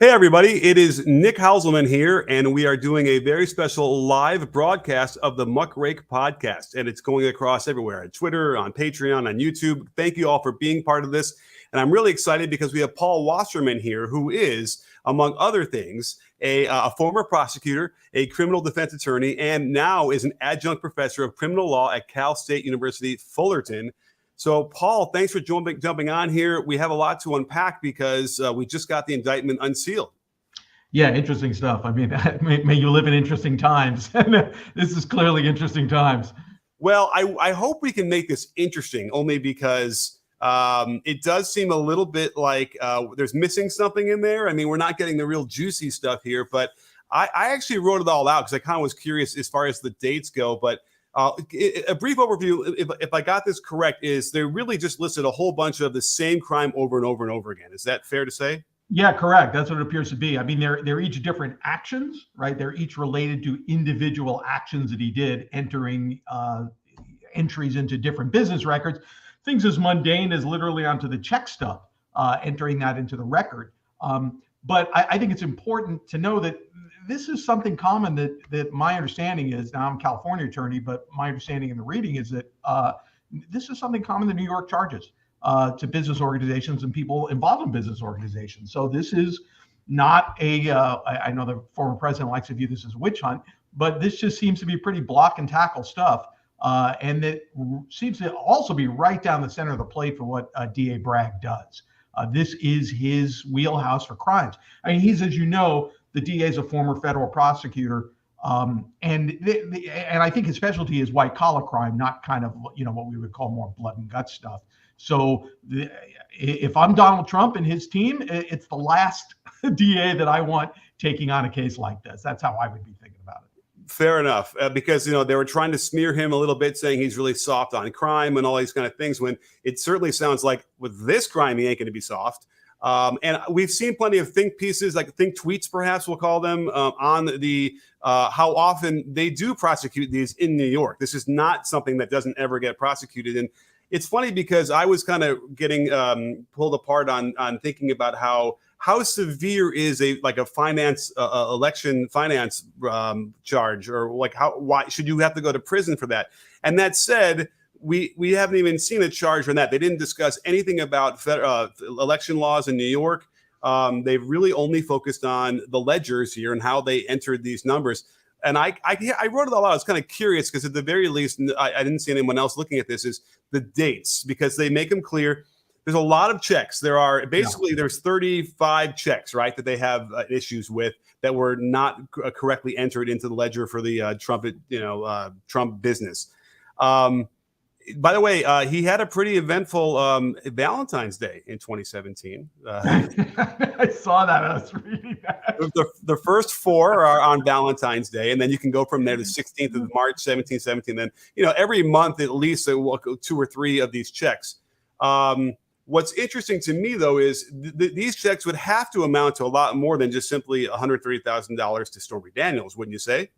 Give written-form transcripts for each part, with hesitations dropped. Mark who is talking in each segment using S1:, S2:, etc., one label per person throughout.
S1: Hey, everybody, it is Nick Hauselman here, and we are doing a very special live broadcast of the Muckrake podcast, and it's going across everywhere on Twitter, on Patreon, on YouTube. Thank you all for being part of this, and I'm really excited because we have Paul Wasserman here, who is, among other things, a former prosecutor, a criminal defense attorney, and now is an adjunct professor of criminal law at Cal State University, Fullerton. So, Paul, thanks for jumping on here. We have a lot to unpack because we just got the indictment unsealed.
S2: Yeah, interesting stuff. I mean, may you live in interesting times. This is clearly interesting times.
S1: Well, I hope we can make this interesting, only because it does seem a little bit like there's missing something in there. I mean, we're not getting the real juicy stuff here, but I actually wrote it all out because I kind of was curious as far as the dates go. But a brief overview, if I got this correct, is they really just listed a whole bunch of the same crime over and over and over again. Is that fair to say?
S2: Yeah, correct. That's what it appears to be. I mean, they're each different actions, right? They're each related to individual actions that he did, entering entries into different business records. Things as mundane as literally onto the check stub, entering that into the record. But I think it's important to know that this is something common that my understanding is, now I'm a California attorney, but my understanding in the reading is that this is something common that New York charges to business organizations and people involved in business organizations. So this is not I know the former president likes to view this as a witch hunt, but this just seems to be pretty block and tackle stuff. And it seems to also be right down the center of the plate for what DA Bragg does. This is his wheelhouse for crimes. I mean, he's, as you know, the DA is a former federal prosecutor, and I think his specialty is white collar crime, not kind of what we would call more blood and guts stuff. So if I'm Donald Trump and his team, it's the last DA that I want taking on a case like this. That's how I would be thinking about it.
S1: Fair enough, because they were trying to smear him a little bit, saying he's really soft on crime and all these kind of things, when it certainly sounds like with this crime he ain't going to be soft. And we've seen plenty of think pieces, like think tweets, perhaps we'll call them, on the how often they do prosecute these in New York. This is not something that doesn't ever get prosecuted. And it's funny because I was kind of getting pulled apart on thinking about how severe is a finance election finance charge, or why should you have to go to prison for that? And that said, we haven't even seen a charge on that. They didn't discuss anything about election laws in New York. They've really only focused on the ledgers here and how they entered these numbers. And I wrote it all out. I was kind of curious because at the very least, I didn't see anyone else looking at this, is the dates, because they make them clear. There's a lot of checks. There's 35 checks, right, that they have issues with that were not correctly entered into the ledger for the Trump business. By the way, he had a pretty eventful Valentine's Day in 2017.
S2: I saw that. I was reading that.
S1: The first four are on Valentine's Day, and then you can go from there to 16th of March, 17, 17. Then, every month at least 2 or 3 of these checks. What's interesting to me, though, is these checks would have to amount to a lot more than just simply $130,000 to Stormy Daniels, wouldn't you say?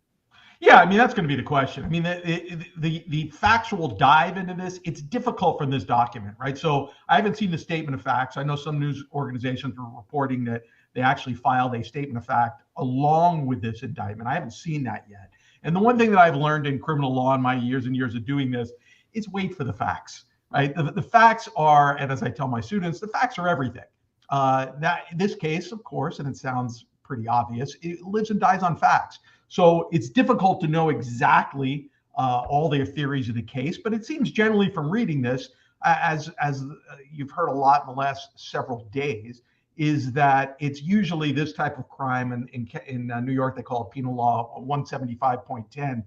S2: Yeah, I mean, that's going to be the question. I mean, the factual dive into this, it's difficult from this document, right? So I haven't seen the statement of facts. I know some news organizations were reporting that they actually filed a statement of fact along with this indictment. I haven't seen that yet. And the one thing that I've learned in criminal law in my years and years of doing this is wait for the facts, right? The facts are, and as I tell my students, the facts are everything. That in this case, of course, and it sounds pretty obvious, it lives and dies on facts. So it's difficult to know exactly all their theories of the case, but it seems generally from reading this, as you've heard a lot in the last several days, is that it's usually this type of crime. In New York, they call it penal law 175.10.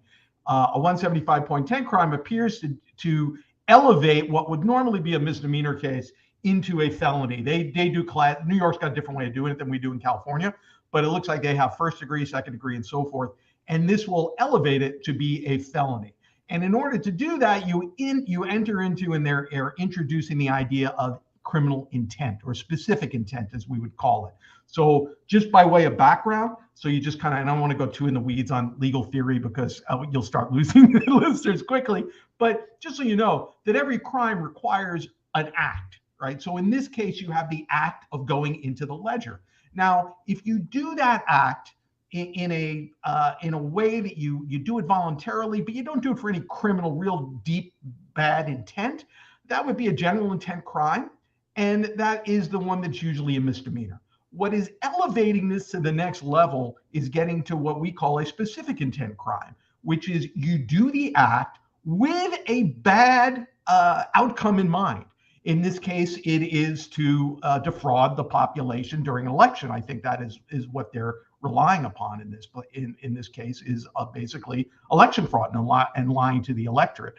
S2: A 175.10 crime appears to elevate what would normally be a misdemeanor case into a felony. They do class. New York's got a different way of doing it than we do in California, but it looks like they have first degree, second degree, and so forth. And this will elevate it to be a felony. And in order to do that, you enter into, and they're introducing the idea of criminal intent, or specific intent, as we would call it. So just by way of background, so you just kind of, and I don't want to go too in the weeds on legal theory because you'll start losing the listeners quickly, but just so you know that every crime requires an act, right? So in this case, you have the act of going into the ledger. Now, if you do that act in a way that you do it voluntarily, but you don't do it for any criminal, real deep, bad intent, that would be a general intent crime. And that is the one that's usually a misdemeanor. What is elevating this to the next level is getting to what we call a specific intent crime, which is you do the act with a bad outcome in mind. In this case, it is to defraud the population during an election. I think that is what they're relying upon in this case is basically election fraud and lying to the electorate.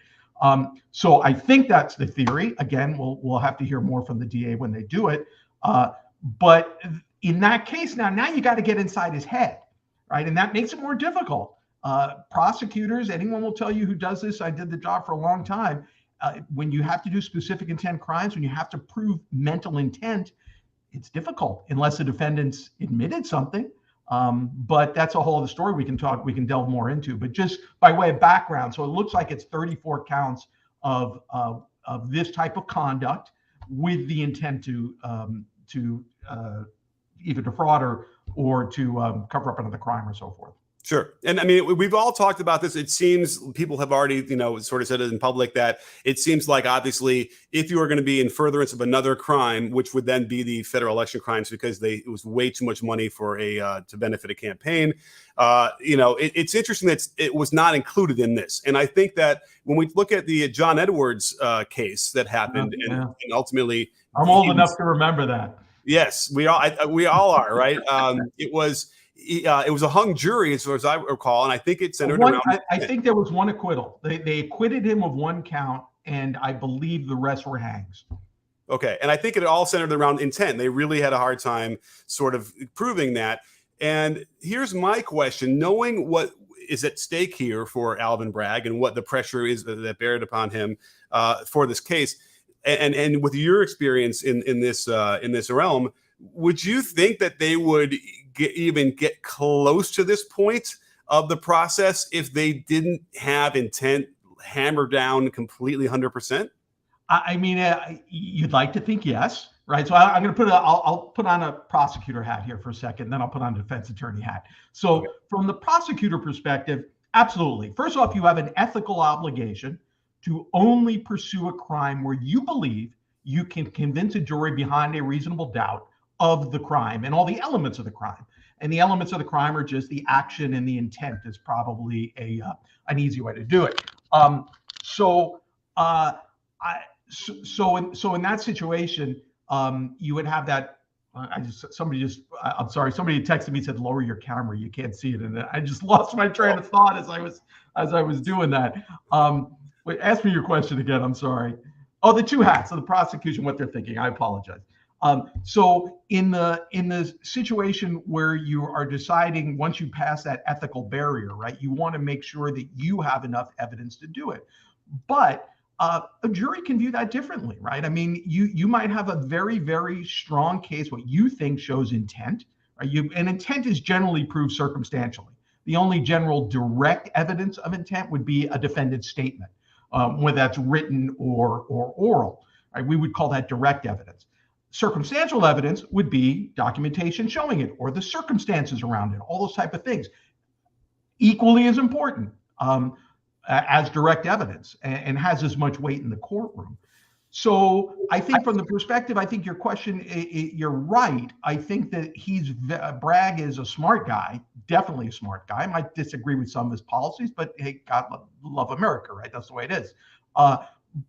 S2: So I think that's the theory. Again, we'll have to hear more from the DA when they do it. But in that case, now you got to get inside his head, right? And that makes it more difficult. Prosecutors, anyone will tell you who does this. I did the job for a long time. When you have to do specific intent crimes, when you have to prove mental intent, it's difficult unless the defendant's admitted something. But that's a whole other story we can delve more into. But just by way of background, so it looks like it's 34 counts of this type of conduct with the intent to either defraud or to cover up another crime or so forth.
S1: Sure. And I mean, we've all talked about this. It seems people have already, sort of said it in public that it seems like obviously if you are going to be in furtherance of another crime, which would then be the federal election crimes because it was way too much money for to benefit a campaign. It's interesting that it was not included in this. And I think that when we look at the John Edwards case that happened and ultimately.
S2: I'm old enough to remember that.
S1: Yes, we all are, right? It was a hung jury, as far as I recall, and I think it centered around.
S2: I think there was one acquittal. They acquitted him of one count, and I believe the rest were hangs.
S1: Okay, and I think it all centered around intent. They really had a hard time sort of proving that. And here's my question: knowing what is at stake here for Alvin Bragg and what the pressure is that bared upon him for this case, and with your experience in this realm, would you think that they would even get close to this point of the process if they didn't have intent hammered down completely 100%?
S2: I mean, you'd like to think yes, right? So I'm going to I'll put on a prosecutor hat here for a second, then I'll put on a defense attorney hat. So from the prosecutor perspective, absolutely. First off, you have an ethical obligation to only pursue a crime where you believe you can convince a jury behind a reasonable doubt of the crime and all the elements of the crime. And the elements of the crime are just the action and the intent is probably an easy way to do it. So in that situation, you would have that. Somebody texted me, said, lower your camera, you can't see it. And I just lost my train of thought as I was doing that. Wait, ask me your question again. I'm sorry. Oh, the two hats of the prosecution, what they're thinking. I apologize. So in the situation where you are deciding, once you pass that ethical barrier, right, you want to make sure that you have enough evidence to do it. But a jury can view that differently, right? I mean, you might have a very, very strong case, what you think shows intent, right? And intent is generally proved circumstantially. The only general direct evidence of intent would be a defendant's statement, whether that's written or oral, right? We would call that direct evidence. Circumstantial evidence would be documentation showing it or the circumstances around it, all those type of things. Equally as important as direct evidence and has as much weight in the courtroom. So I think from the perspective, I think your question, you're right. I think that Bragg is a smart guy, definitely a smart guy. I might disagree with some of his policies, but hey, God love America, right? That's the way it is.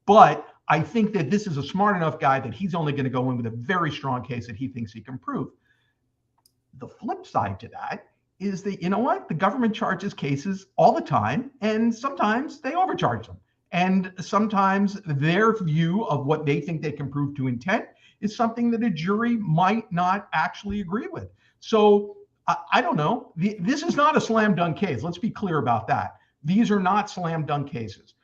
S2: But I think that this is a smart enough guy that he's only going to go in with a very strong case that he thinks he can prove. The flip side to that is that, you know what? The government charges cases all the time, and sometimes they overcharge them. And sometimes their view of what they think they can prove to intent is something that a jury might not actually agree with. So I don't know. This is not a slam dunk case. Let's be clear about that. These are not slam dunk cases.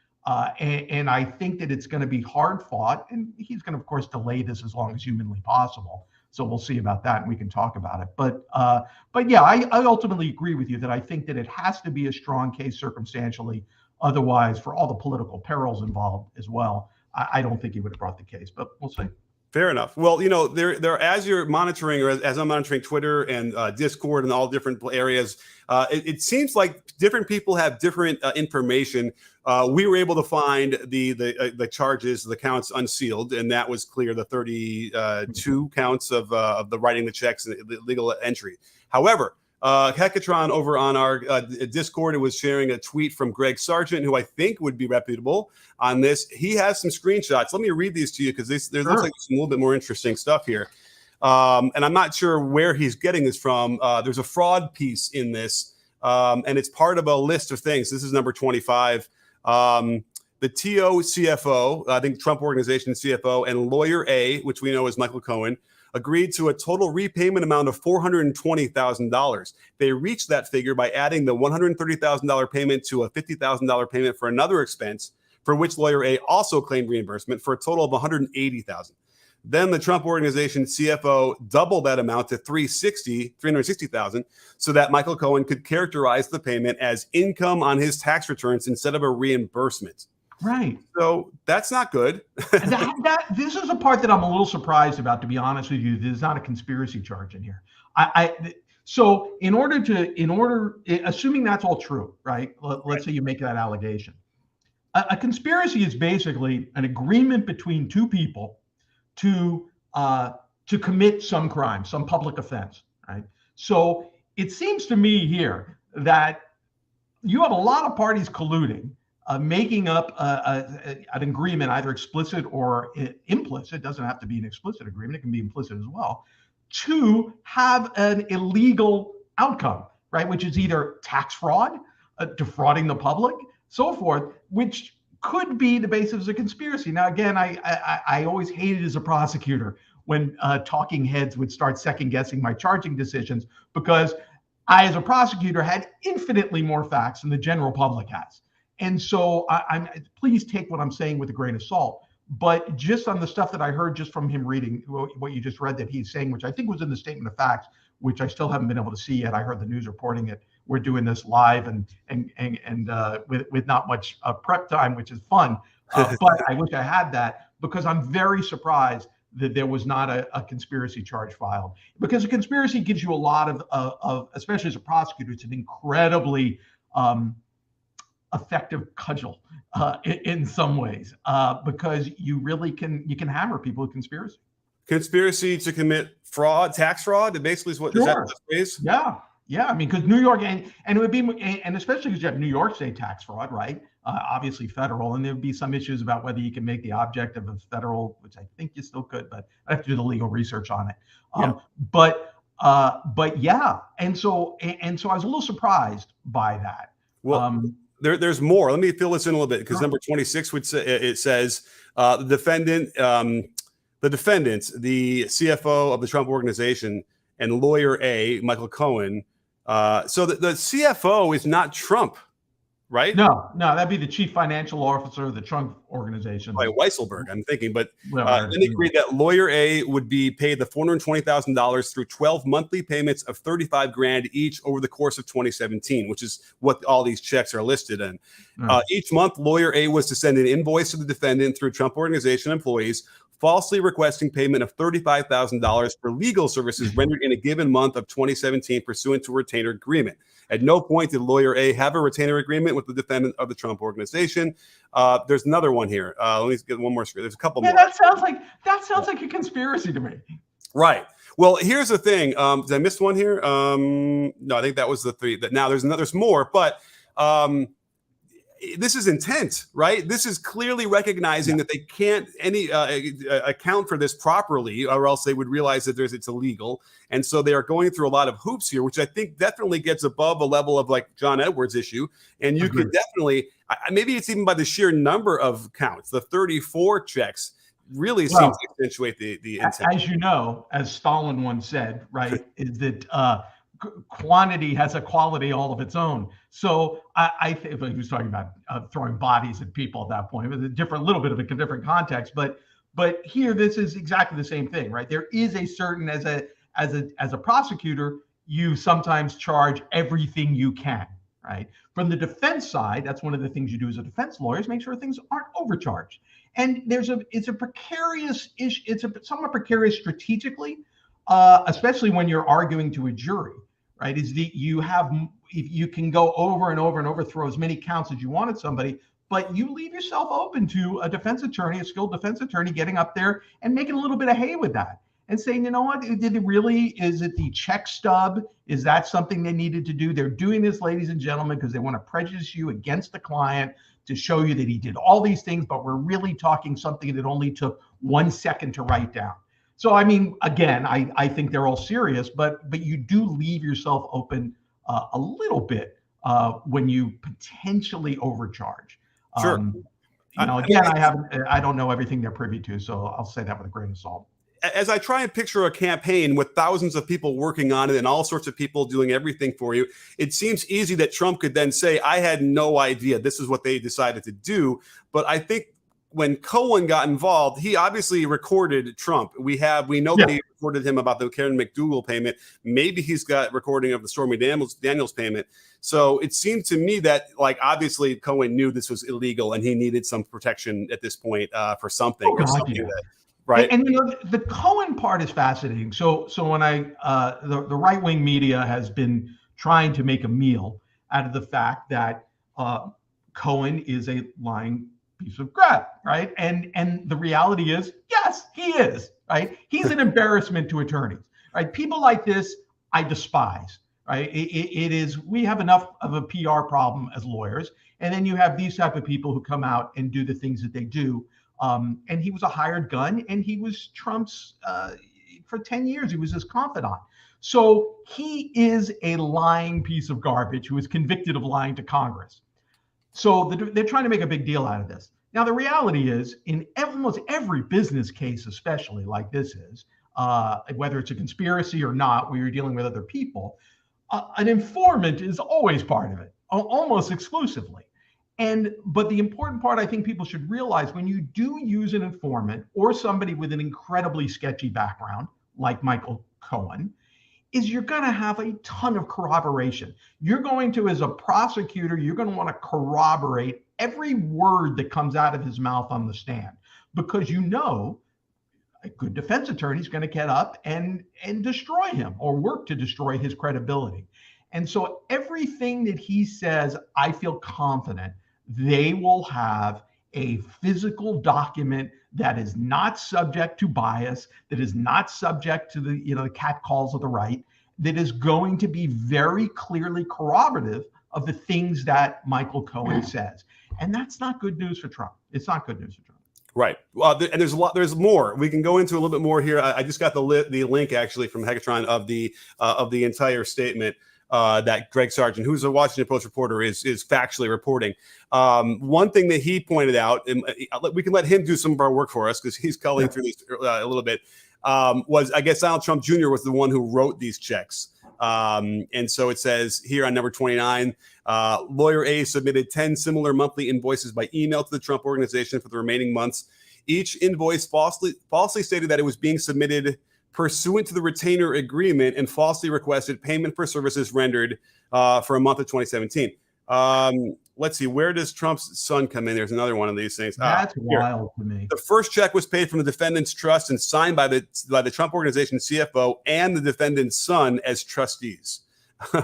S2: And I think that it's going to be hard fought, and he's going to, of course, delay this as long as humanly possible. So we'll see about that, and we can talk about it. But yeah, I ultimately agree with you that I think that it has to be a strong case circumstantially. Otherwise, for all the political perils involved as well, I don't think he would have brought the case. But we'll see.
S1: Fair enough. Well, there as you're monitoring, or as I'm monitoring Twitter and Discord and all different areas, it seems like different people have different information. We were able to find the charges, the counts unsealed, and that was clear. The 32 counts of the writing the checks and the legal entry. However, Hecatron over on our Discord, it was sharing a tweet from Greg Sargent, who I think would be reputable on this. He has some screenshots. Let me read these to you because there looks like some a little bit more interesting stuff here. And I'm not sure where he's getting this from. There's a fraud piece in this, and it's part of a list of things. This is number 25. The TO CFO, I think Trump Organization CFO, and Lawyer A, which we know is Michael Cohen, agreed to a total repayment amount of $420,000. They reached that figure by adding the $130,000 payment to a $50,000 payment for another expense, for which Lawyer A also claimed reimbursement for a total of $180,000. Then the Trump Organization CFO doubled that amount to $360,000, so that Michael Cohen could characterize the payment as income on his tax returns instead of a reimbursement.
S2: Right.
S1: So that's not good.
S2: This is a part that I'm a little surprised about, to be honest with you. There's not a conspiracy charge in here. So assuming that's all true, right? Let's say you make that allegation. A conspiracy is basically an agreement between two people to commit some crime, some public offense, right? So it seems to me here that you have a lot of parties colluding, making up an agreement, either explicit or implicit. It doesn't have to be an explicit agreement. It can be implicit as well, to have an illegal outcome, right? Which is either tax fraud, defrauding the public, so forth, which could be the basis of a conspiracy. Now, again, I always hated as a prosecutor when talking heads would start second guessing my charging decisions, because I, as a prosecutor, had infinitely more facts than the general public has. And so I'm please take what I'm saying with a grain of salt. But just on the stuff that I heard just from him reading what you just read that he's saying, which I think was in the statement of facts, which I still haven't been able to see yet. I heard the news reporting it. We're doing this live and with not much prep time, which is fun. But I wish I had that, because I'm very surprised that there was not a conspiracy charge filed. Because a conspiracy gives you a lot of especially as a prosecutor, it's an incredibly effective cudgel in some ways, because you really can hammer people with conspiracy to commit fraud, tax fraud. It basically is what is that the phrase? Yeah. I mean, because New York and it would be, and especially because you have New York State tax fraud, right? Obviously federal, and there would be some issues about whether you can make the object of a federal, which I think you still could, but I have to do the legal research on it. But yeah, and so I was a little surprised by that.
S1: Well, there's more. Let me fill this in a little bit, because number 26 would say, it says the defendants, the CFO of the Trump Organization, and Lawyer A, Michael Cohen. So the CFO is not Trump, right?
S2: No, that'd be the chief financial officer of the Trump Organization.
S1: By Weisselberg, I'm thinking. But then they agreed that Lawyer A would be paid the $420,000 through 12 monthly payments of $35,000 each over the course of 2017, which is what all these checks are listed in. Each month, Lawyer A was to send an invoice to the defendant through Trump Organization employees, falsely requesting payment of $35,000 for legal services rendered in a given month of 2017 pursuant to a retainer agreement. At no point did Lawyer A have a retainer agreement with the defendant of the Trump Organization. There's another one here. Let me get one more screen. There's a couple more.
S2: That sounds like a conspiracy to me. Right.
S1: Well, here's the thing. Did I miss one here? No, I think that was the three. Now there's more, but this is intent, right? This is clearly recognizing that they can't account for this properly, or else they would realize that it's illegal. And so they are going through a lot of hoops here, which I think definitely gets above a level of like John Edwards' issue. And you could definitely, maybe it's even by the sheer number of counts, the 34 checks really seems to accentuate the intent.
S2: As you know, as Stalin once said, right, is that quantity has a quality all of its own. So I think he was talking about throwing bodies at people at that point. It was a little bit of a different context, but here this is exactly the same thing, right? There is a certain, as a prosecutor, you sometimes charge everything you can, right? From the defense side, that's one of the things you do as a defense lawyer is make sure things aren't overcharged. And it's a precarious issue. It's somewhat precarious strategically, especially when you're arguing to a jury, right? You can go over and over and overthrow as many counts as you want at somebody, but you leave yourself open to a defense attorney, a skilled defense attorney, getting up there and making a little bit of hay with that and saying, you know what, is it the check stub? Is that something they needed to do? They're doing this, ladies and gentlemen, because they want to prejudice you against the client to show you that he did all these things, but we're really talking something that only took 1 second to write down. So, I mean, again, I think they're all serious, but you do leave yourself open a little bit when you potentially overcharge.
S1: Sure.
S2: Again, I don't know everything they're privy to, so I'll say that with a grain of salt.
S1: As I try and picture a campaign with thousands of people working on it and all sorts of people doing everything for you, it seems easy that Trump could then say, I had no idea this is what they decided to do. But I think when Cohen got involved, he obviously recorded Trump. We know that he recorded him about the Karen McDougal payment. Maybe he's got recording of the Stormy Daniels payment. So it seemed to me that, like, obviously Cohen knew this was illegal and he needed some protection at this point for something right.
S2: And the Cohen part is fascinating. So when the right-wing media has been trying to make a meal out of the fact that Cohen is a lying piece of crap, right? And the reality is, yes, he is, right? He's an embarrassment to attorneys, right? People like this, I despise, right? It is, we have enough of a PR problem as lawyers, and then you have these type of people who come out and do the things that they do. And he was a hired gun, and he was Trump's, for 10 years, he was his confidant. So he is a lying piece of garbage who was convicted of lying to Congress. So they're trying to make a big deal out of this. Now, the reality is, in almost every business case, especially like this is, whether it's a conspiracy or not, where you're dealing with other people, an informant is always part of it, almost exclusively. But the important part I think people should realize, when you do use an informant or somebody with an incredibly sketchy background, like Michael Cohen, is you're going to have a ton of corroboration. You're going to, as a prosecutor, you're going to want to corroborate every word that comes out of his mouth on the stand, because you know a good defense attorney is going to get up and destroy him or work to destroy his credibility. And so everything that he says, I feel confident they will have a physical document that is not subject to bias, that is not subject to the catcalls of the right, that is going to be very clearly corroborative of the things that Michael Cohen says. And that's not good news for Trump. It's not good news for Trump.
S1: Right. Well, and there's more. We can go into a little bit more here. I just got the link actually from Hecatron of the entire statement that Greg Sargent, who's a Washington Post reporter, is factually reporting. One thing that he pointed out, and we can let him do some of our work for us because he's culling through this a little bit, was, I guess, Donald Trump Jr. was the one who wrote these checks. And so it says here on number 29, lawyer A submitted 10 similar monthly invoices by email to the Trump organization for the remaining months. Each invoice falsely stated that it was being submitted pursuant to the retainer agreement and falsely requested payment for services rendered for a month of 2017. Let's see, where does Trump's son come in? There's another one of these things.
S2: That's wild to me.
S1: The first check was paid from the defendant's trust and signed by the Trump Organization CFO and the defendant's son as trustees.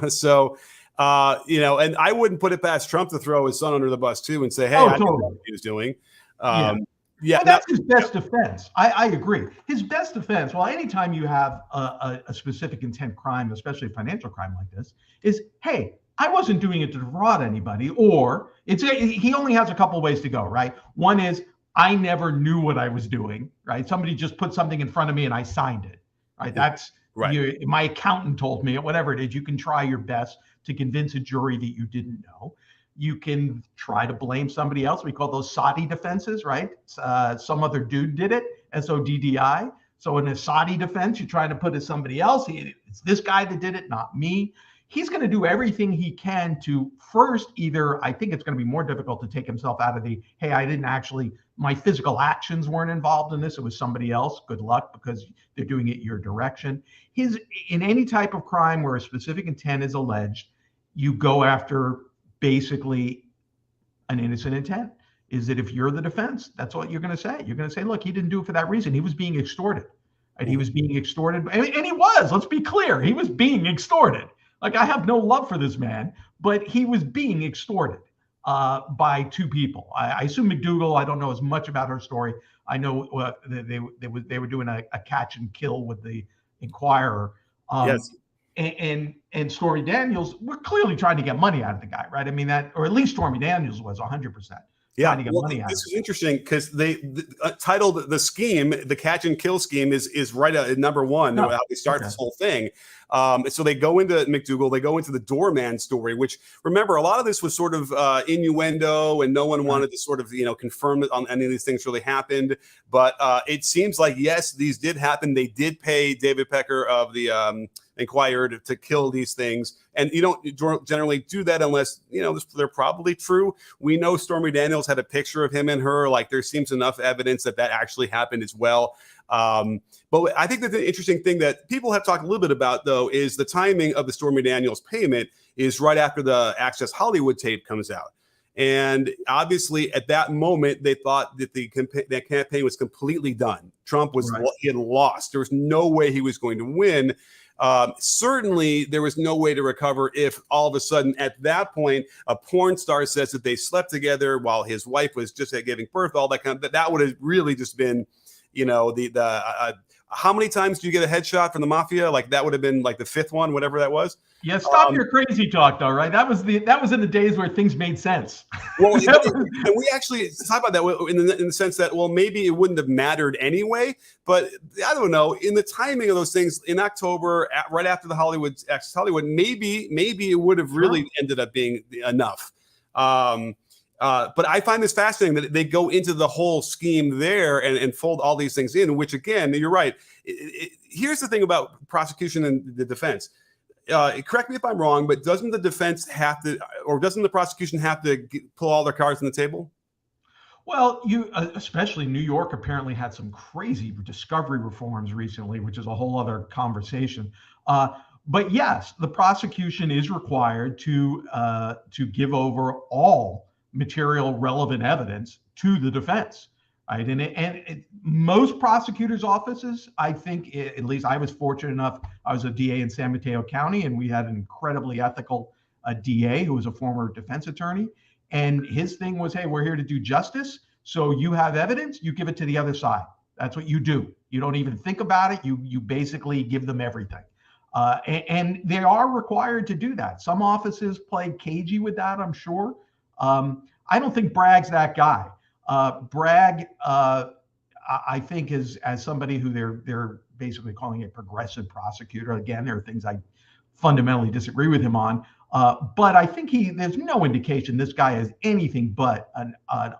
S1: So, and I wouldn't put it past Trump to throw his son under the bus too and say, hey, I know what he was doing.
S2: Yeah, well, that's his best defense. I agree. His best defense, well, anytime you have a specific intent crime, especially a financial crime like this, is, hey, I wasn't doing it to defraud anybody, or he only has a couple of ways to go, right? One is, I never knew what I was doing, right? Somebody just put something in front of me and I signed it, right? That's right. My accountant told me, whatever it is, you can try your best to convince a jury that you didn't know. You can try to blame somebody else. We call those Saudi defenses, right? Some other dude did it, SODDI. So in a Saudi defense, you're trying to put it somebody else. It's this guy that did it, not me. He's going to do everything he can to first either, I think it's going to be more difficult to take himself out of hey, my physical actions weren't involved in this. It was somebody else. Good luck, because they're doing it your direction. In any type of crime where a specific intent is alleged, you go after basically an innocent intent. is that if you're the defense, that's what you're going to say. You're going to say, look, he didn't do it for that reason. He was being extorted. And he was being extorted. And he was, let's be clear, he was being extorted. Like, I have no love for this man, but he was being extorted by two people. I assume McDougal, I don't know as much about her story. I know they were doing a catch and kill with the Inquirer.
S1: Yes.
S2: And Stormy Daniels were clearly trying to get money out of the guy, right? I mean, or at least Stormy Daniels was 100%.
S1: Yeah,
S2: to get money out
S1: this is interesting because they titled the scheme, the catch and kill scheme is right at number one. How they start this whole thing. So they go into McDougal, they go into the doorman story, which, remember, a lot of this was sort of innuendo, and no one wanted to sort of confirm that on any of these things really happened. But it seems like, yes, these did happen. They did pay David Pecker of the Inquirer to kill these things, and you don't generally do that unless they're probably true. We know Stormy Daniels had a picture of him and her. Like, there seems enough evidence that actually happened as well. But I think that the interesting thing that people have talked a little bit about, though, is the timing of the Stormy Daniels payment is right after the Access Hollywood tape comes out. And obviously, at that moment, they thought that that campaign was completely done. Trump he had lost. There was no way he was going to win. Certainly, there was no way to recover if all of a sudden, at that point, a porn star says that they slept together while his wife was just giving birth. All that kind of that would have really just been, how many times do you get a headshot from the mafia? Like, that would have been like the fifth one, whatever that was.
S2: Yeah, stop your crazy talk, though, right? That was in the days where things made sense.
S1: Well, and we actually talk about that in the sense that, well, maybe it wouldn't have mattered anyway. But I don't know. In the timing of those things, in October, right after the Access Hollywood, maybe it would have really ended up being enough. But I find this fascinating that they go into the whole scheme there and fold all these things in, which, again, you're right. Here's the thing about prosecution and the defense. Correct me if I'm wrong, but doesn't the defense have to, or doesn't the prosecution have to pull all their cards on the table?
S2: Well, especially New York apparently had some crazy discovery reforms recently, which is a whole other conversation. But yes, the prosecution is required to give over all material relevant evidence to the defense, right? And most prosecutors' offices, I think, at least I was fortunate enough, I was a DA in San Mateo County, and we had an incredibly ethical DA who was a former defense attorney. And his thing was, hey, we're here to do justice. So you have evidence, you give it to the other side. That's what you do. You don't even think about it. You basically give them everything. And they are required to do that. Some offices play cagey with that, I'm sure. I don't think Bragg's that guy. Bragg, I think, is, as somebody who they're basically calling a progressive prosecutor. Again, there are things I fundamentally disagree with him on. But I think there's no indication this guy is anything but an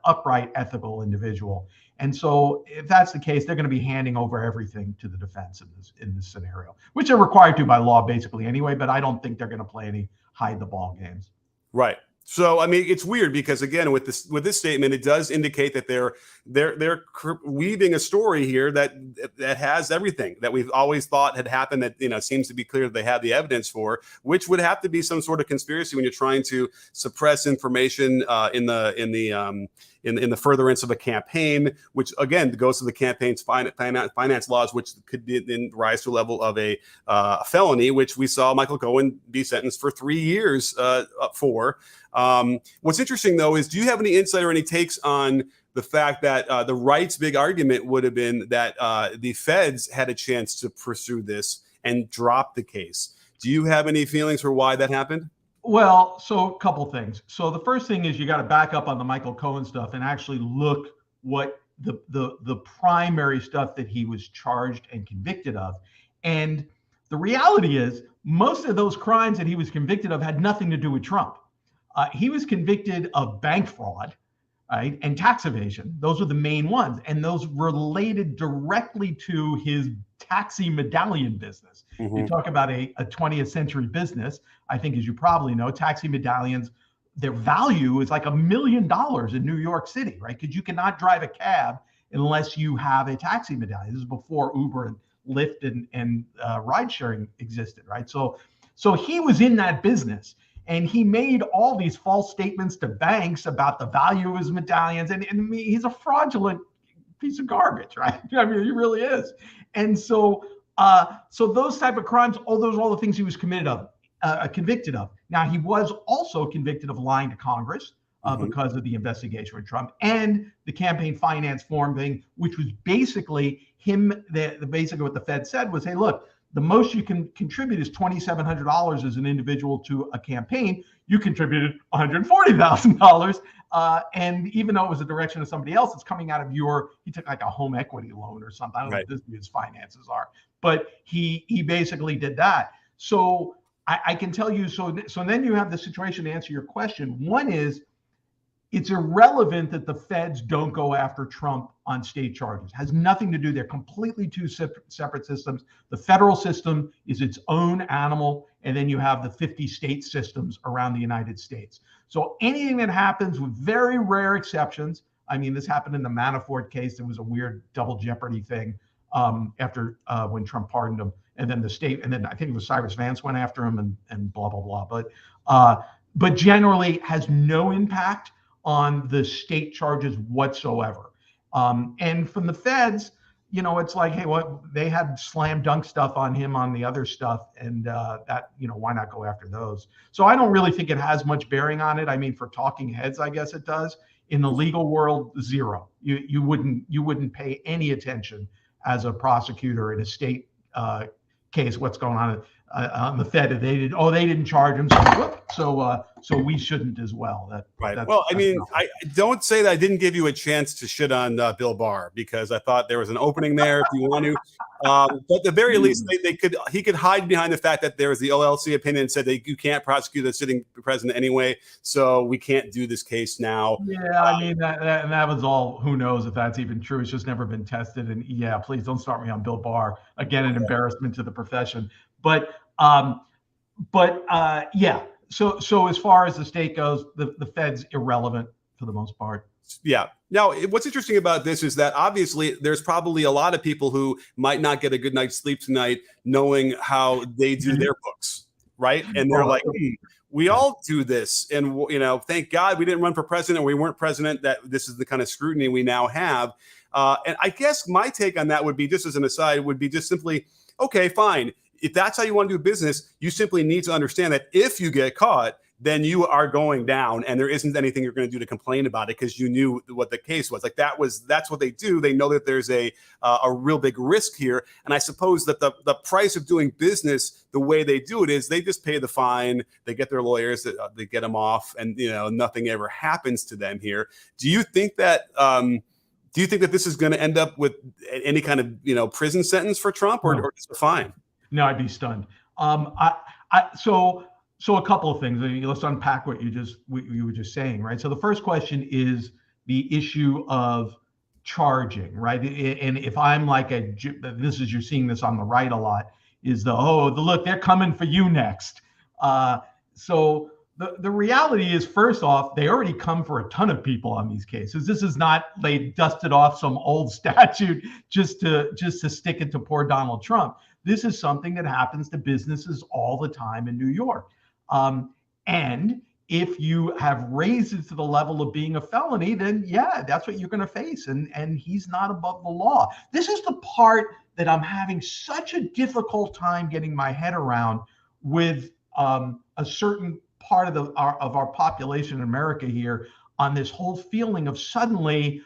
S2: upright, ethical individual. And so if that's the case, they're going to be handing over everything to the defense in this scenario, which they're required to by law, basically, anyway. But I don't think they're going to play any hide the ball games.
S1: Right. So, I mean, it's weird because, again, with this statement, it does indicate that they're weaving a story here that has everything that we've always thought had happened. That seems to be clear that they have the evidence for, which would have to be some sort of conspiracy when you're trying to suppress information in the furtherance of a campaign, which again goes to the campaign's finance laws, which could then rise to a level of a felony, which we saw Michael Cohen be sentenced for 3 years for. What's interesting, though, is do you have any insight or any takes on the fact that the right's big argument would have been that the feds had a chance to pursue this and drop the case? Do you have any feelings for why that happened?
S2: Well, so a couple things. So the first thing is you got to back up on the Michael Cohen stuff and actually look what the primary stuff that he was charged and convicted of. And the reality is most of those crimes that he was convicted of had nothing to do with Trump. He was convicted of bank fraud, right, and tax evasion. Those were the main ones. And those related directly to his taxi medallion business. Mm-hmm. You talk about a 20th century business. I think, as you probably know, taxi medallions, their value is like $1 million in New York City, right? Because you cannot drive a cab unless you have a taxi medallion. This is before Uber and Lyft and ride sharing existed, right? So he was in that business. And he made all these false statements to banks about the value of his medallions. And he's a fraudulent piece of garbage, right? I mean, he really is. And so those type of crimes, all the things he was convicted of. Now, he was also convicted of lying to Congress because of the investigation with Trump and the campaign finance form thing, which was basically basically what the Fed said was, hey, look, the most you can contribute is $2,700 as an individual to a campaign. You contributed $140,000. And even though it was a direction of somebody else, it's coming out of he took like a home equity loan or something. I don't know what his finances are, but he basically did that. So I can tell you, so then you have the situation to answer your question. One is, it's irrelevant that the feds don't go after Trump on state charges. It has nothing to do. They're completely two separate systems. The federal system is its own animal, and then you have the 50 state systems around the United States. So anything that happens, with very rare exceptions, I mean, this happened in the Manafort case. There was a weird double jeopardy thing after when Trump pardoned him, and then the state, and then I think it was Cyrus Vance went after him, and blah blah blah. But generally has no impact on the state charges whatsoever. And from the feds, it's like, hey, they had slam dunk stuff on him on the other stuff, and that, why not go after those? So I don't really think it has much bearing on it. I mean, for talking heads, I guess it does. In the legal world, zero. You wouldn't pay any attention as a prosecutor in a state case. What's going on the Fed? They didn't charge him, so we shouldn't as well.
S1: Well, I mean, I don't say that I didn't give you a chance to shit on Bill Barr, because I thought there was an opening there if you want to. But at the very least, he could hide behind the fact that there was the OLC opinion said that you can't prosecute the sitting president anyway, so we can't do this case now.
S2: Yeah, I mean that was all. Who knows if that's even true? It's just never been tested. And yeah, please don't start me on Bill Barr again. An embarrassment to the profession. But yeah. So as far as the state goes, the Fed's irrelevant for the most part.
S1: Yeah. Now, what's interesting about this is that obviously there's probably a lot of people who might not get a good night's sleep tonight knowing how they do their books, right? And they're like, we all do this. And, thank God we didn't run for president, or we weren't president, that this is the kind of scrutiny we now have. And I guess my take on that would be, just as an aside, would be just simply, okay, fine. If that's how you want to do business, you simply need to understand that if you get caught, then you are going down, and there isn't anything you're going to do to complain about it, because you knew what the case was. Like that's what they do. They know that there's a real big risk here. And I suppose that the price of doing business the way they do it is they just pay the fine, they get their lawyers, they get them off, and nothing ever happens to them here. Do you think that this is going to end up with any kind of prison sentence for Trump, or just a fine?
S2: No, I'd be stunned. So a couple of things. Let's unpack what you were just saying, right? So the first question is the issue of charging, right? And if I'm like you're seeing this on the right a lot, is look, they're coming for you next. So the reality is, first off, they already come for a ton of people on these cases. This is not they dusted off some old statute just to stick it to poor Donald Trump. This is something that happens to businesses all the time in New York. And if you have raised it to the level of being a felony, then yeah, that's what you're going to face. And he's not above the law. This is the part that I'm having such a difficult time getting my head around with a certain part of our population in America here, on this whole feeling of suddenly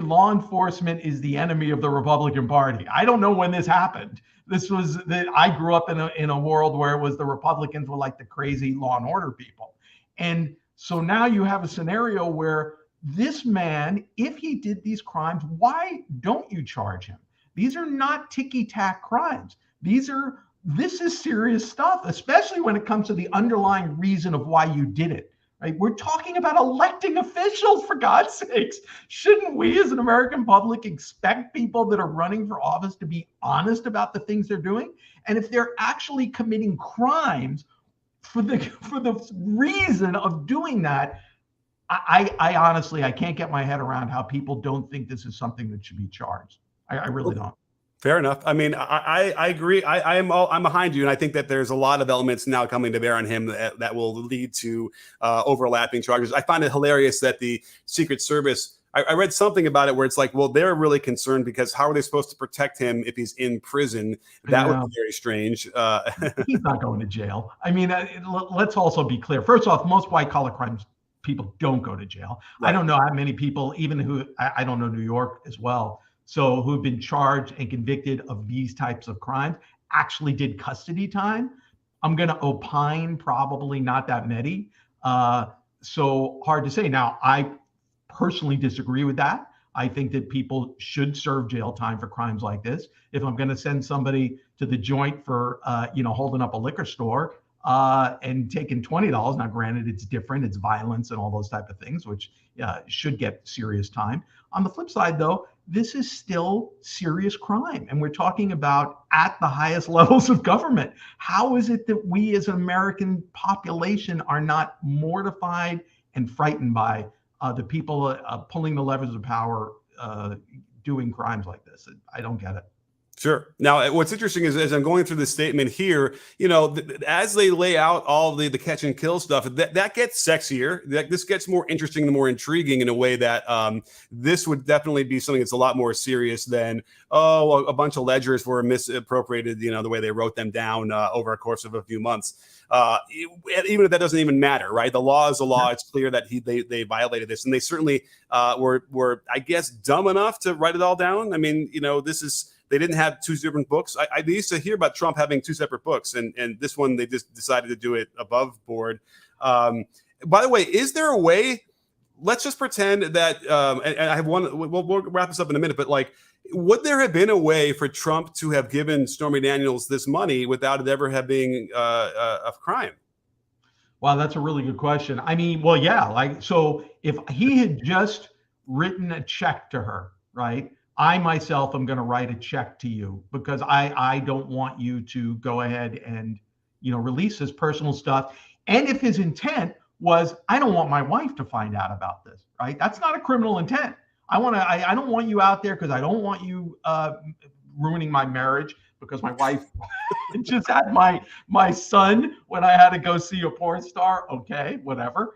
S2: law enforcement is the enemy of the Republican Party. I don't know when this happened. This was that I grew up in a world where it was the Republicans were like the crazy law and order people. And so now you have a scenario where this man, if he did these crimes, why don't you charge him? These are not ticky-tack crimes. This is serious stuff, especially when it comes to the underlying reason of why you did it. Right? We're talking about electing officials, for God's sakes. Shouldn't we as an American public expect people that are running for office to be honest about the things they're doing? And if they're actually committing crimes for the reason of doing that, I honestly, I can't get my head around how people don't think this is something that should be charged. I really don't.
S1: Fair enough. I mean, I agree. I'm behind you, and I think that there's a lot of elements now coming to bear on him that will lead to overlapping charges. I find it hilarious that the Secret Service. I read something about it where it's like, well, they're really concerned because how are they supposed to protect him if he's in prison? That would be very strange.
S2: He's not going to jail. I mean, let's also be clear. First off, most white-collar crimes people don't go to jail. Right. I don't know how many people, even who I don't know New York as well, so who've been charged and convicted of these types of crimes actually did custody time. I'm going to opine probably not that many. So hard to say. Now, I personally disagree with that. I think that people should serve jail time for crimes like this. If I'm going to send somebody to the joint for, holding up a liquor store and taking $20, now granted it's different, it's violence and all those type of things, which should get serious time. On the flip side, though, this is still serious crime. And we're talking about at the highest levels of government. How is it that we as an American population are not mortified and frightened by the people pulling the levers of power doing crimes like this? I don't get it.
S1: Sure. Now, what's interesting is as I'm going through the statement here, as they lay out all the catch and kill stuff, that gets sexier. This gets more interesting and more intriguing in a way that this would definitely be something that's a lot more serious than, a bunch of ledgers were misappropriated, the way they wrote them down over a course of a few months. Even if that doesn't even matter, right? The law is the law. It's clear that they violated this, and they certainly were, I guess, dumb enough to write it all down. I mean, they didn't have two different books. I used to hear about Trump having two separate books, and this one they just decided to do it above board. By the way, is there a way? Let's just pretend that, and I have one. We'll wrap this up in a minute, but would there have been a way for Trump to have given Stormy Daniels this money without it ever having a crime?
S2: Wow, that's a really good question. I mean, well, yeah, so if he had just written a check to her, right? I myself am going to write a check to you because I don't want you to go ahead and, release his personal stuff. And if his intent was, I don't want my wife to find out about this, right? That's not a criminal intent. I don't want you out there because I don't want you ruining my marriage because my wife just had my son when I had to go see a porn star. Okay, whatever.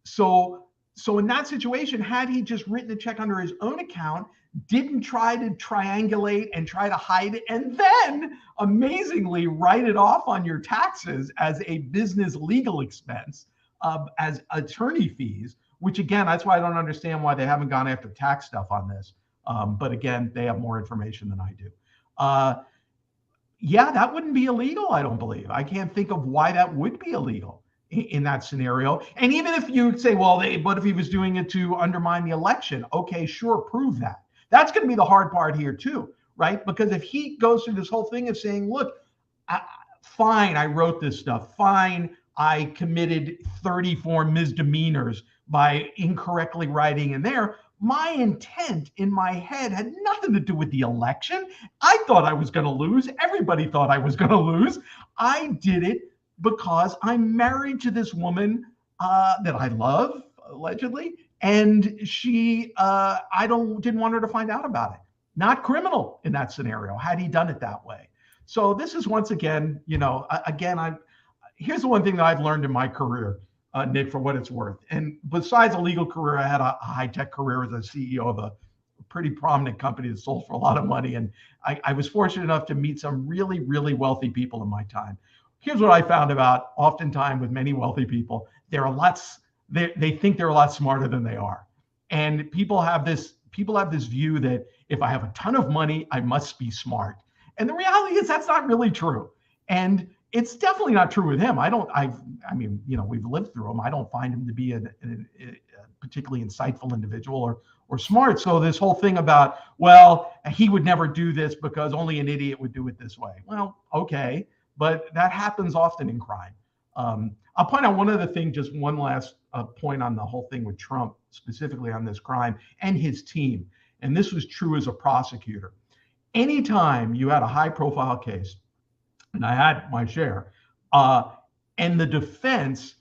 S2: So in that situation, had he just written a check under his own account, didn't try to triangulate and try to hide it, and then amazingly write it off on your taxes as a business legal expense, as attorney fees, which again, that's why I don't understand why they haven't gone after tax stuff on this. But again, they have more information than I do. That wouldn't be illegal, I don't believe. I can't think of why that would be illegal in that scenario. And even if you say, well, what if he was doing it to undermine the election? Okay, sure, prove that. That's going to be the hard part here too, right? Because if he goes through this whole thing of saying, look, fine, I wrote this stuff. Fine, I committed 34 misdemeanors by incorrectly writing in there. My intent in my head had nothing to do with the election. I thought I was going to lose. Everybody thought I was going to lose. I did it because I'm married to this woman that I love, allegedly. And she, didn't want her to find out about it. Not criminal in that scenario, had he done it that way. So this is once again, here's the one thing that I've learned in my career, Nick, for what it's worth. And besides a legal career, I had a high-tech career as a CEO of a pretty prominent company that sold for a lot of money. And I was fortunate enough to meet some really, really wealthy people in my time. Here's what I found about oftentimes with many wealthy people, they think they're a lot smarter than they are. And people have this view that if I have a ton of money, I must be smart. And the reality is that's not really true. And it's definitely not true with him. We've lived through him. I don't find him to be a particularly insightful individual or smart. So this whole thing about, well, he would never do this because only an idiot would do it this way. Well, okay, but that happens often in crime. I'll point out one other thing, just one last point on the whole thing with Trump, specifically on this crime and his team. And this was true as a prosecutor. Anytime you had a high profile case, and I had my share, and the defense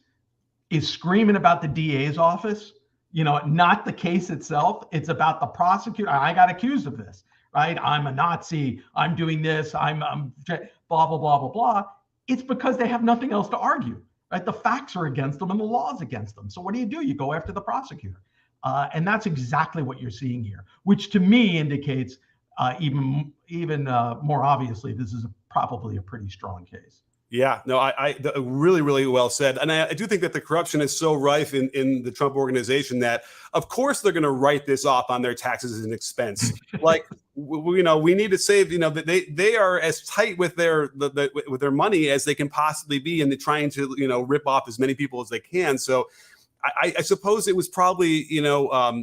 S2: is screaming about the DA's office, not the case itself, it's about the prosecutor. I got accused of this, right? I'm a Nazi. I'm doing this. I'm blah, blah, blah, blah, blah. It's because they have nothing else to argue, right? The facts are against them and the law is against them. So what do? You go after the prosecutor. And that's exactly what you're seeing here, which to me indicates even more obviously, this is probably a pretty strong case.
S1: Yeah, no, I really, really well said. And I do think that the corruption is so rife in the Trump organization that, of course, they're going to write this off on their taxes as an expense. Like, we need to save, that they are as tight with their with their money as they can possibly be, and they're trying to, rip off as many people as they can. So I suppose it was probably,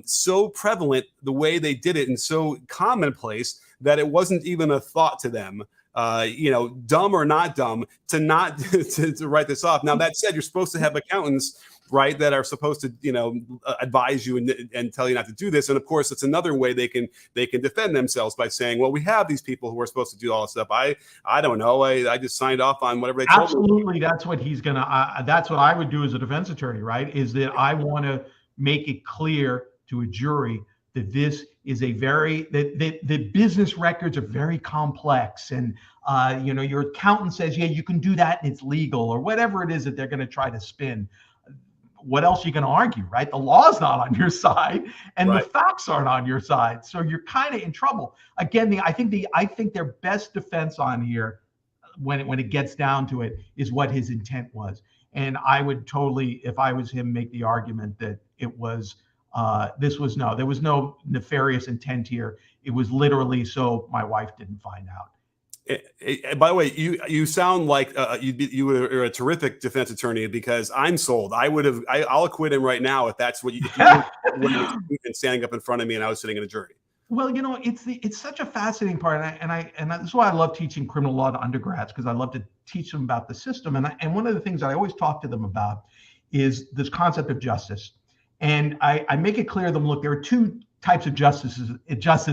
S1: so prevalent the way they did it and so commonplace that it wasn't even a thought to them. Dumb or not dumb to not to write this off. Now, that said, you're supposed to have accountants, right, that are supposed to, advise you and tell you not to do this. And of course, it's another way they can defend themselves by saying, well, we have these people who are supposed to do all this stuff. I don't know. I just signed off on whatever they told me.
S2: Absolutely. That's what he's going to, that's what I would do as a defense attorney, right? Is that I want to make it clear to a jury that this is the business records are very complex, and your accountant says, yeah, you can do that and it's legal, or whatever it is that they're going to try to spin. What else are you going to argue, right? The law's not on your side, and right. The facts aren't on your side, so you're kind of in trouble. Again, I think their best defense on here, when it gets down to it, is what his intent was, and I would totally, if I was him, make the argument that it was. There was no nefarious intent here. It was literally so my wife didn't find out.
S1: By the way, you sound like you were a terrific defense attorney, because I'm sold. I'll acquit him right now if that's what you were standing up in front of me and I was sitting in a jury.
S2: Well, it's such a fascinating part, and that's why I love teaching criminal law to undergrads, because I love to teach them about the system. And one of the things I always talk to them about is this concept of justice. And I make it clear to them, look, there are two types of justice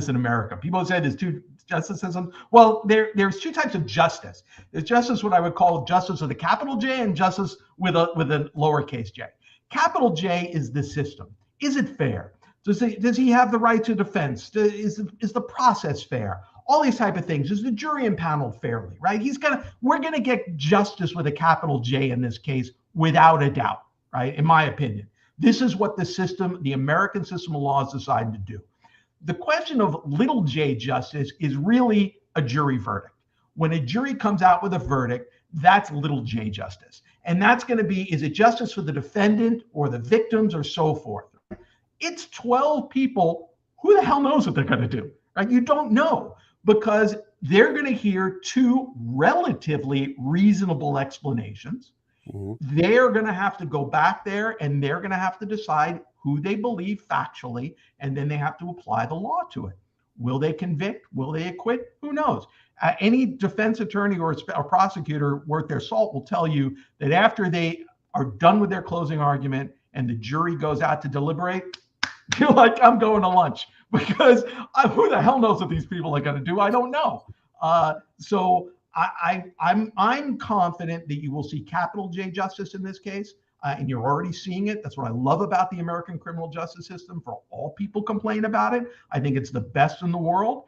S2: in America. People say there's two justice systems. Well, there's two types of justice. There's justice, what I would call justice with a capital J, and justice with a lowercase j. Capital J is the system. Is it fair? Does he have the right to defense? Is the process fair? All these type of things. Is the jury impaneled fairly, right? We're gonna get justice with a capital J in this case, without a doubt, right? In my opinion. This is what the American system of law is designed to do. The question of little j justice is really a jury verdict. When a jury comes out with a verdict, that's little j justice. And that's going to be, is it justice for the defendant or the victims or so forth? It's 12 people. Who the hell knows what they're going to do, right? You don't know, because they're going to hear two relatively reasonable explanations. They're going to have to go back there and they're going to have to decide who they believe factually, and then they have to apply the law to it. Will they convict? Will they acquit? Who knows? Any defense attorney or prosecutor worth their salt will tell you that after they are done with their closing argument and the jury goes out to deliberate, you're like, I'm going to lunch, because who the hell knows what these people are going to do? I don't know. So I'm confident that you will see capital J justice in this case, and you're already seeing it. That's what I love about the American criminal justice system. For all people complain about it, I think it's the best in the world.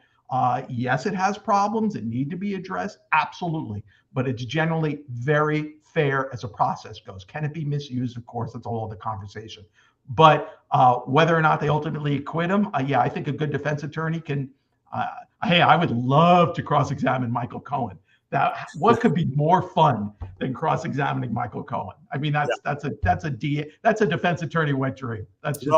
S2: Yes, it has problems that need to be addressed, absolutely, but it's generally very fair as a process goes. Can it be misused? Of course, that's a whole other conversation. But whether or not they ultimately acquit him, yeah, I think a good defense attorney can. Hey, I would love to cross-examine Michael Cohen. What could be more fun than cross-examining Michael Cohen? I mean, that's a defense attorney wet dream. That's just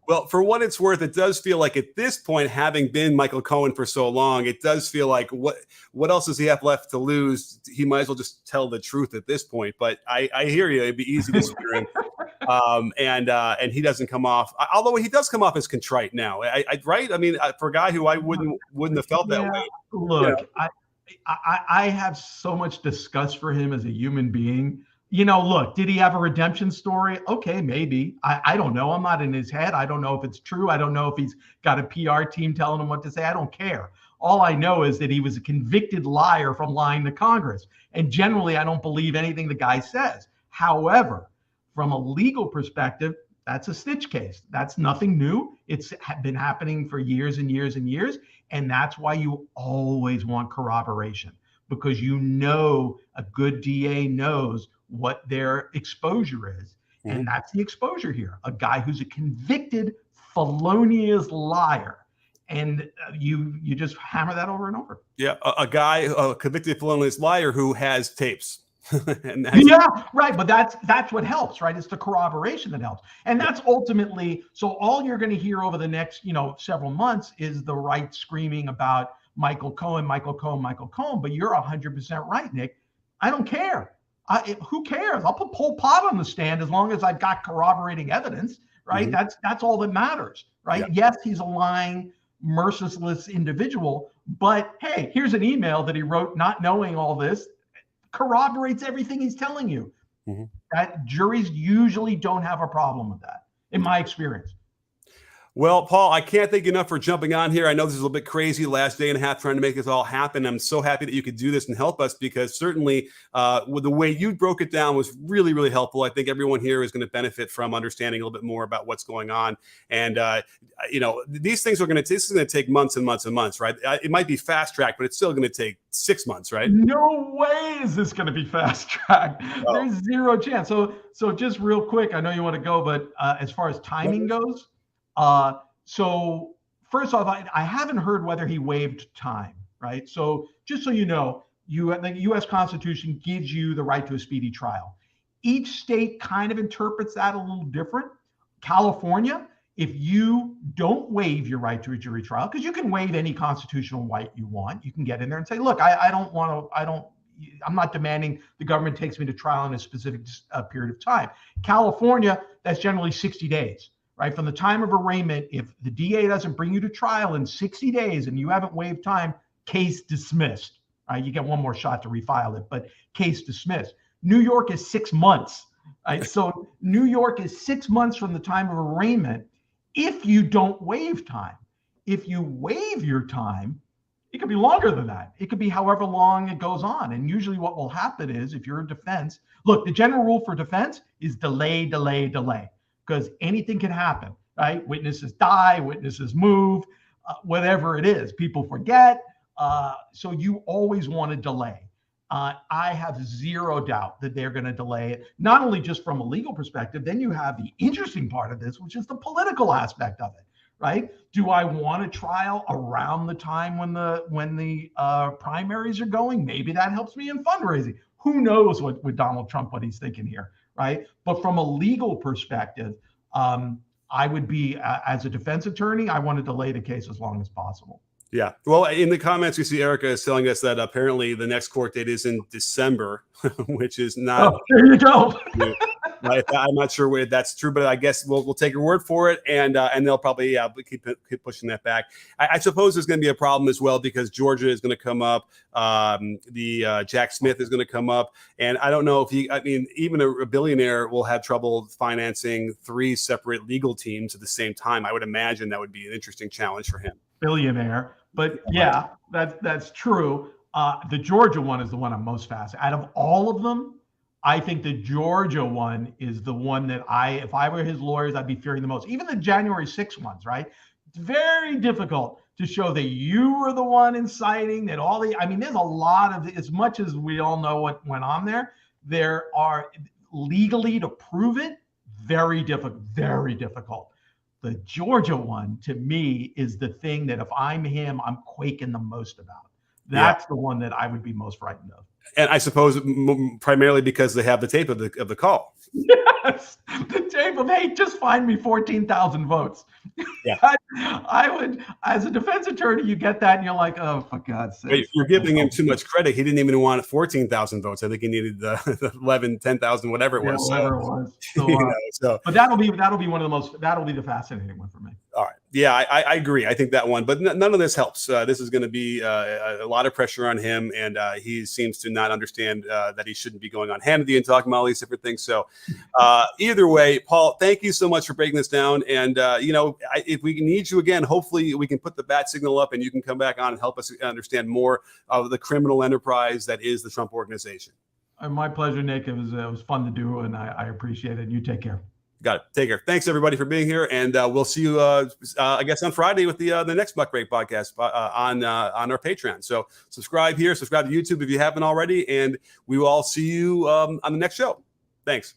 S1: well, for what it's worth, it does feel like at this point, having been Michael Cohen for so long, it does feel like what else does he have left to lose? He might as well just tell the truth at this point. But I hear you; it'd be easy to steer him. And he doesn't come off, although he does come off as contrite now. Right? I mean, for a guy who I wouldn't have felt that way.
S2: Look, I have so much disgust for him as a human being. Look, did he have a redemption story? Okay, maybe. I don't know. I'm not in his head. I don't know if it's true. I don't know if he's got a PR team telling him what to say. I don't care. All I know is that he was a convicted liar from lying to Congress. And generally, I don't believe anything the guy says. However, from a legal perspective, That's a snitch case. That's nothing new. It's been happening for years and years and years. And that's why you always want corroboration, because you know a good DA knows what their exposure is. And that's the exposure here. A guy who's a convicted felonious liar. And you just hammer that over and over.
S1: Yeah, a guy, a convicted felonious liar who has tapes.
S2: Yeah, right. But that's what helps, right? It's the corroboration that helps. And that's ultimately, so all you're going to hear over the next, several months is the right screaming about Michael Cohen, Michael Cohen, Michael Cohen. But you're 100% right, Nick. I don't care. Who cares? I'll put Pol Pot on the stand as long as I've got corroborating evidence, right? That's all that matters, right? Yeah. Yes, he's a lying, merciless individual, but hey, here's an email that he wrote not knowing all this, corroborates everything he's telling you. That juries usually don't have a problem with that, in my experience.
S1: Well, Paul, I can't thank you enough for jumping on here. I know this is a little bit crazy, last day and a half trying to make this all happen. I'm so happy that you could do this and help us, because certainly with the way you broke it down was really, really helpful. I think everyone here is going to benefit from understanding a little bit more about what's going on. And, these things this is going to take months and months and months, right? It might be fast tracked, but it's still going to take 6 months, right?
S2: No way is this going to be fast tracked. Oh. There's zero chance. So just real quick, I know you want to go, but as far as timing goes, so first off, I haven't heard whether he waived time, right? So just so you know, the U.S. Constitution gives you the right to a speedy trial. Each state kind of interprets that a little different. California, if you don't waive your right to a jury trial, because you can waive any constitutional right you want, you can get in there and say, look, I'm not demanding the government takes me to trial in a specific period of time. California, that's generally 60 days. Right, from the time of arraignment, if the DA doesn't bring you to trial in 60 days and you haven't waived time, case dismissed. Right, you get one more shot to refile it, but case dismissed. New York is 6 months. Right, so New York is 6 months from the time of arraignment if you don't waive time. If you waive your time, it could be longer than that. It could be however long it goes on. And usually what will happen is, if you're a defense, look, the general rule for defense is delay, delay, delay. Because anything can happen, right? Witnesses die, witnesses move, whatever it is, people forget. So you always want to delay. I have zero doubt that they're going to delay it, not only just from a legal perspective, then you have the interesting part of this, which is the political aspect of it, right? Do I want a trial around the time when the primaries are going? Maybe that helps me in fundraising. Who knows with Donald Trump, what he's thinking here, right? But from a legal perspective, I would be, as a defense attorney, I want to delay the case as long as possible.
S1: Yeah. Well, in the comments, we see Erica is telling us that apparently the next court date is in December, which is not.
S2: Oh, there you go.
S1: I'm not sure whether that's true, but I guess we'll take your word for it, and they'll probably keep pushing that back. I suppose there's going to be a problem as well, because Georgia is going to come up, the Jack Smith is going to come up, and I don't know if even a billionaire will have trouble financing 3 separate legal teams at the same time. I would imagine that would be an interesting challenge for him.
S2: Billionaire, but yeah, that's true. The Georgia one is the one I'm most fascinated. Out of all of them, I think the Georgia one is the one that if I were his lawyers, I'd be fearing the most. Even the January 6th ones, right? It's very difficult to show that you were the one inciting, that there's a lot of, as much as we all know what went on there are legally to prove it, very difficult. The Georgia one, to me, is the thing that if I'm him, I'm quaking the most about. That's the one that I would be most frightened of.
S1: And I suppose primarily because they have the tape of the call.
S2: Yes, the tape of, hey, just find me 14,000 votes.
S1: Yeah,
S2: I would, as a defense attorney, you get that and you're like, oh, for God's sake.
S1: You're giving him too much credit. He didn't even want 14,000 votes. I think he needed the 11, 10,000, whatever it was.
S2: Whatever it was. But that'll be one of the most. That'll be the fascinating one for me.
S1: All right. Yeah, I agree. I think that one, but none of this helps. This is going to be a lot of pressure on him, and he seems to not understand that he shouldn't be going on Hannity and talking about all these different things. So either way, Paul, thank you so much for breaking this down. And, if we need you again, hopefully we can put the bat signal up and you can come back on and help us understand more of the criminal enterprise that is the Trump Organization.
S2: My pleasure, Nick. It was fun to do, and I appreciate it. You take care.
S1: Got it. Take care. Thanks everybody for being here, and we'll see you, I guess, on Friday with the next Muckrake podcast on our Patreon. So subscribe here, subscribe to YouTube if you haven't already, and we will all see you on the next show. Thanks.